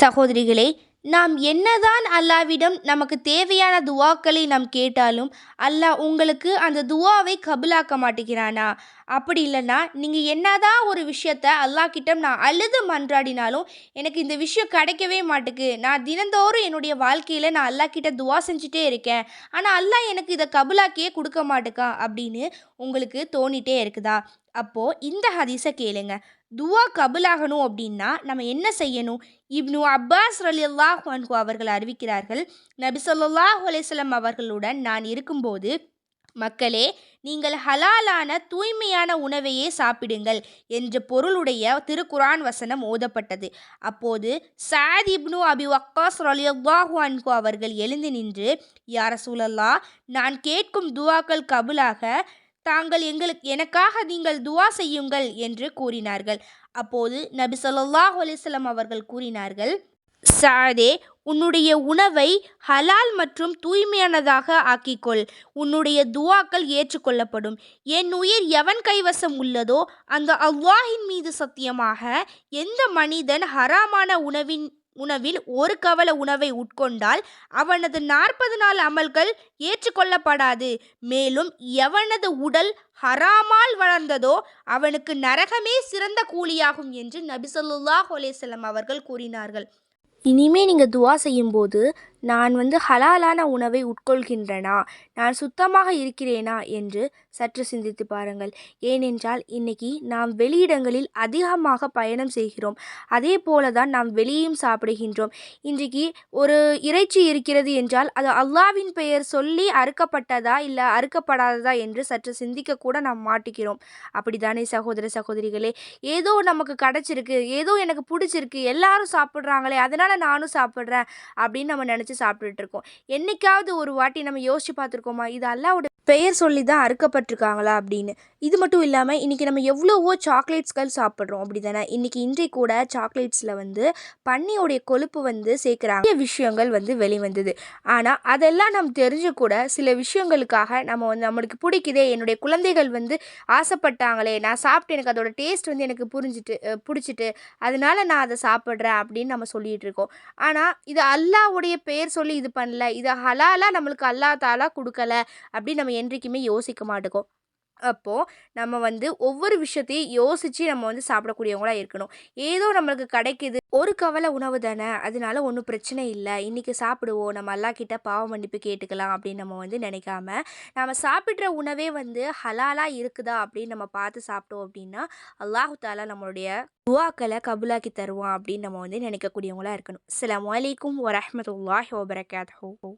சகோதரிகளே, நாம் என்னதான் அல்லாவிடம் நமக்கு தேவையான துவாக்களை நாம் கேட்டாலும், அல்லாஹ் உங்களுக்கு அந்த துவாவை கபூலாக்க மாட்டேங்கிறானா? அப்படி இல்லைன்னா, நீங்கள் என்னதான் ஒரு விஷயத்த அல்லாஹ்கிட்ட நான் அழுது மன்றாடினாலும், எனக்கு இந்த விஷயம் கிடைக்கவே மாட்டுக்கு. நான் தினந்தோறும் என்னுடைய வாழ்க்கையில் நான் அல்லாஹ்கிட்ட துவா செஞ்சுட்டே இருக்கேன். ஆனால் அல்லாஹ் எனக்கு இதை கபூலாக்கியே கொடுக்க மாட்டுக்கான் அப்படின்னு உங்களுக்கு தோணிட்டே இருக்குதா? அப்போது இந்த ஹதீஸை கேளுங்க. துவா கபூலாகணும் அப்படின்னா நம்ம என்ன செய்யணும்? இப்னு அப்பாஸ் ரலியல்லாஹு அன்ஹு அவர்கள் அறிவிக்கிறார்கள், நபி ஸல்லல்லாஹு அலைஹி வஸல்லம் அவர்களுடன் நான் இருக்கும்போது, மக்களே, நீங்கள் ஹலாலான தூய்மையான உணவையே சாப்பிடுங்கள் என்ற பொருளுடைய திருக்குரான் வசனம் ஓதப்பட்டது. அப்போது சஅத் இப்னு அபி வக்காஸ் ரலியல்லாஹு அன்ஹு அவர்கள் எழுந்து நின்று, யா ரசூலல்லாஹ், நான் கேட்கும் துவாக்கள் கபூலாக எனக்காக நீங்கள் துவா செய்யுங்கள் என்று கூறினார்கள். அப்போது நபி ஸல்லல்லாஹு அலைஹி வஸல்லம் அவர்கள் கூறினார்கள், சஅதே, உன்னுடைய உணவை ஹலால் மற்றும் தூய்மையானதாக ஆக்கிக்கொள். உன்னுடைய துவாக்கள் ஏற்றுக்கொள்ளப்படும். என் உயிர் எவன் கைவசம் உள்ளதோ அந்த அல்லாஹ்வின் மீது சத்தியமாக, எந்த மனிதன் ஹராமான உணவில் ஒரு கவல உணவை உட்கொண்டால் அவனது 40 நாள் அமல்கள் ஏற்றுக்கொள்ளப்படாது. மேலும் எவனது உடல் ஹராமால் வளர்ந்ததோ அவனுக்கு நரகமே சிறந்த கூலியாகும் என்று நபி ஸல்லல்லாஹு அலைஹி வஸல்லம் அவர்கள் கூறினார்கள். இனிமே நீங்கள் துவா செய்யும்போது, நான் ஹலாலான உணவை உட்கொள்கின்றனா, நான் சுத்தமாக இருக்கிறேனா என்று சற்று சிந்தித்து பாருங்கள். ஏனென்றால் இன்னைக்கு நாம் வெளியிடங்களில் அதிகமாக பயணம் செய்கிறோம். அதே போல தான் நாம் வெளியும் சாப்பிடுகின்றோம். இன்றைக்கு ஒரு இறைச்சி இருக்கிறது என்றால் அது அல்லாவின் பெயர் சொல்லி அறுக்கப்பட்டதா இல்லை அறுக்கப்படாததா என்று சற்று சிந்திக்க கூட நாம் மாட்டுகிறோம். அப்படித்தானே சகோதர சகோதரிகளே? ஏதோ நமக்கு கிடச்சிருக்கு, ஏதோ எனக்கு பிடிச்சிருக்கு, எல்லாரும் சாப்பிட்றாங்களே அதனால் நானும் சாப்பிட்றேன் அப்படின்னு நம்ம நினச்சி சாப்பிட்டுட்டு இருக்கோம். என்னைக்காவது ஒரு வாட்டி நம்ம யோசிச்சு பார்த்துருக்கோமா, இது அல்லாவோட பெயர் சொல்லி தான் அறுக்கப்பட்டிருக்காங்களா அப்படின்னு? இது மட்டும் இல்லாமல் இன்றைக்கி நம்ம எவ்வளவோ சாக்லேட்ஸ்கள் சாப்பிட்றோம், அப்படி தானே? இன்றைக்கி கூட சாக்லேட்ஸில் பன்னியோடைய கொழுப்பு சேர்க்குறாங்க. நிறைய விஷயங்கள் வெளிவந்தது. ஆனால் அதெல்லாம் நம்ம தெரிஞ்சு கூட சில விஷயங்களுக்காக நம்ம நம்மளுக்கு பிடிக்குதே, என்னுடைய குழந்தைகள் ஆசைப்பட்டாங்களே, நான் சாப்பிட்டு எனக்கு அதோட டேஸ்ட் எனக்கு பிடிச்சிட்டு அதனால நான் அதை சாப்பிட்றேன் அப்படின்னு நம்ம சொல்லிகிட்டு இருக்கோம். ஆனால் இது அல்லாஹ்வுடைய பெயர் சொல்லி இது பண்ணல, இது ஹலாலாக நம்மளுக்கு அல்லாஹ் தாலா கொடுக்கல அப்படின்னு நம்ம என்றைக்குமே யோசிக்க மாட்டோம். அப்போது நம்ம ஒவ்வொரு விஷயத்தையும் யோசித்து நம்ம சாப்பிடக்கூடியவங்களாக இருக்கணும். ஏதோ நம்மளுக்கு கிடைக்குது, ஒரு கவலை உணவு தானே, அதனால ஒன்றும் பிரச்சனை இல்லை, இன்றைக்கி சாப்பிடுவோம், நம்ம அல்லாஹ் கிட்ட பாவ மன்னிப்பு கேட்டுக்கலாம் அப்படின்னு நம்ம நினைக்காம, நம்ம சாப்பிட்ற உணவே ஹலாலாக இருக்குதா அப்படின்னு நம்ம பார்த்து சாப்பிட்டோம் அப்படின்னா அல்லாஹ் தாலா நம்மளுடைய துவாக்களை கபூலாக்கி தருவான் அப்படின்னு நம்ம நினைக்கக்கூடியவங்களாக இருக்கணும். அஸ்ஸலாமு அலைக்கும் வரஹ்மத்துல்லாஹி வபரகாத்துஹு.